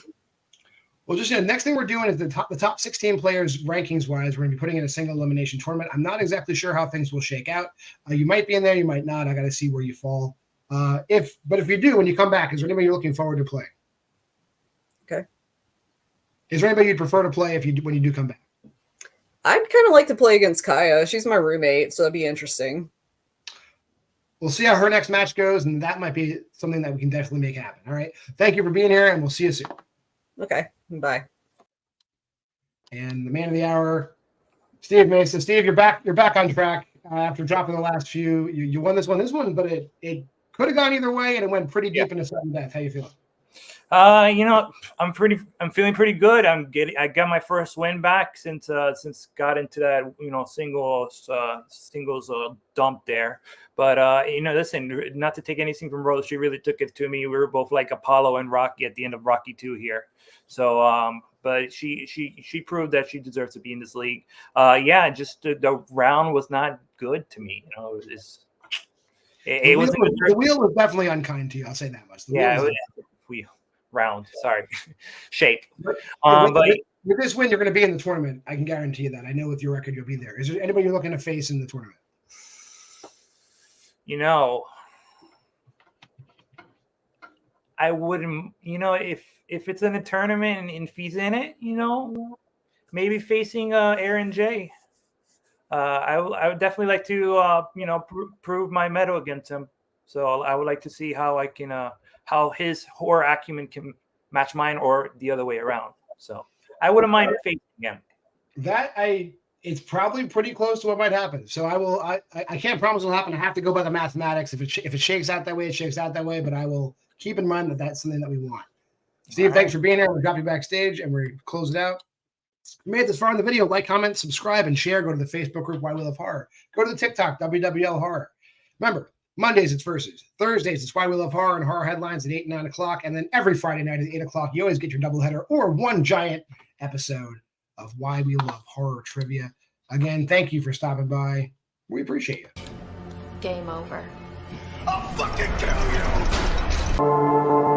Well, just next thing we're doing is the top 16 players rankings wise. We're going to be putting in a single elimination tournament. I'm not exactly sure how things will shake out. You might be in there, you might not. I got to see where you fall. But if you do, when you come back, is there anybody you're looking forward to playing? Okay. Is there anybody you'd prefer to play when you do come back? I'd kind of like to play against Kaya. She's my roommate, so that'd be interesting. We'll see how her next match goes, and that might be something that we can definitely make happen. All right. Thank you for being here, and we'll see you soon. Okay. Bye. And the man of the hour, Steve Mesa. Steve, you're back on track after dropping the last few. You won this one, but it could have gone either way, and it went pretty deep into sudden death. How you feeling? I'm feeling pretty good. I got my first win back since got into that, singles dump there. But listen, not to take anything from Rose, she really took it to me. We were both like Apollo and Rocky at the end of Rocky 2 here. So but she proved that she deserves to be in this league. Just the round was not good to me. The wheel was definitely unkind to you. I'll say that much. Round, sorry, shape. But with this win, you're going to be in the tournament. I can guarantee you that. I know with your record, you'll be there. Is there anybody you're looking to face in the tournament? I wouldn't. If it's in a tournament and if he's in it, maybe facing Aaron J. I would definitely like to prove my mettle against him. So I would like to see how I can how his horror acumen can match mine or the other way around. So I wouldn't mind facing him. It's probably pretty close to what might happen. So I can't promise it'll happen. I have to go by the mathematics. If it shakes out that way, it shakes out that way. But I will keep in mind that that's something that we want. Steve, thanks for being here. We'll drop you backstage and we'll close it out. If you made this far in the video, like, comment, subscribe, and share. Go to the Facebook group, Why We Love Horror. Go to the TikTok, WWL Horror. Remember, Mondays it's Versus. Thursdays it's Why We Love Horror and Horror Headlines at 8 and 9 o'clock. And then every Friday night at 8 o'clock, you always get your doubleheader or one giant episode of Why We Love Horror Trivia. Again, thank you for stopping by. We appreciate you. Game over. I'll fucking kill you!